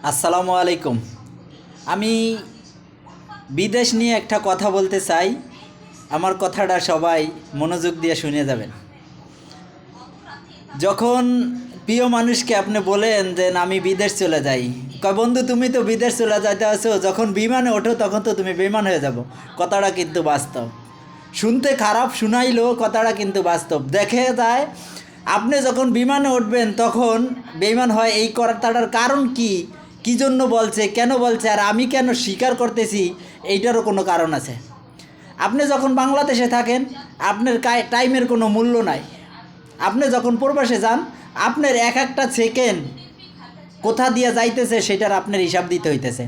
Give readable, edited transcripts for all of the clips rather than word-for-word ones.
আসসালামু আলাইকুম। আমি বিদেশ নিয়ে একটা কথা বলতে চাই। আমার কথাটা সবাই মনোযোগ দিয়ে শুনে যাবেন। যখন প্রিয় মানুষকে আপনি বলেন যে না, আমি বিদেশ চলে যাই, কয় বন্ধু তুমি তো বিদেশ চলে যাইতে আছো, যখন বিমানে ওঠো তখন তো তুমি বেইমান হয়ে যাব। কথাটা কিন্তু বাস্তব। শুনতে খারাপ শোনাইলেও কথাটা কিন্তু বাস্তব। দেখে যায় আপনি যখন বিমানে উঠবেন তখন বেইমান হয়। এই কথাটার কারণ কি, কী জন্য বলছে, কেন বলছে, আর আমি কেন স্বীকার করতেছি, এইটারও কোনো কারণ আছে। আপনি যখন বাংলাদেশে থাকেন আপনার টাইমের কোনো মূল্য নাই। আপনি যখন প্রবাসে যান আপনার এক একটা সেকেন্ড কোথা দিয়ে যাইতেছে সেটার আপনার হিসাব দিতে হইতেছে।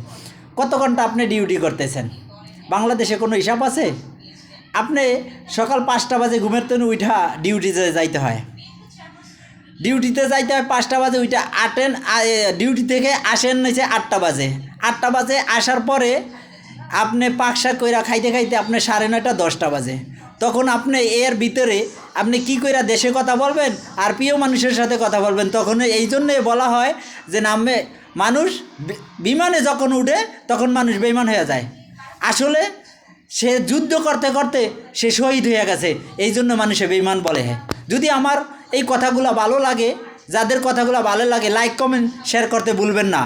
কত ঘন্টা আপনি ডিউটি করতেছেন, বাংলাদেশে কোনো হিসাব আছে? আপনি সকাল 5টা বাজে ঘুমের থেকে উঠা ডিউটিতে যাইতে হয়। ডিউটিতে যাইতে হয় 5টা বাজে, ওইটা ডিউটি থেকে আসেন নিচে 8টা বাজে। 8টা বাজে আসার পরে আপনি পাকশাক কইরা খাইতে খাইতে আপনি 9:30 10টা বাজে। তখন আপনি এর ভিতরে আপনি কি কইরা দেশে কথা বলবেন আর প্রিয় মানুষের সাথে কথা বলবেন? তখন এই জন্যে বলা হয় যে নামে মানুষ বিমানে যখন উঠে তখন মানুষ বেইমান হয়ে যায়। আসলে সে যুদ্ধ করতে করতে সে শহীদ হয়ে গেছে, এই জন্য মানুষে বেইমান বলে। যদি আমার এই কথাগুলো ভালো লাগে, যাদের কথাগুলো ভালো লাগে লাইক কমেন্ট শেয়ার করতে ভুলবেন না।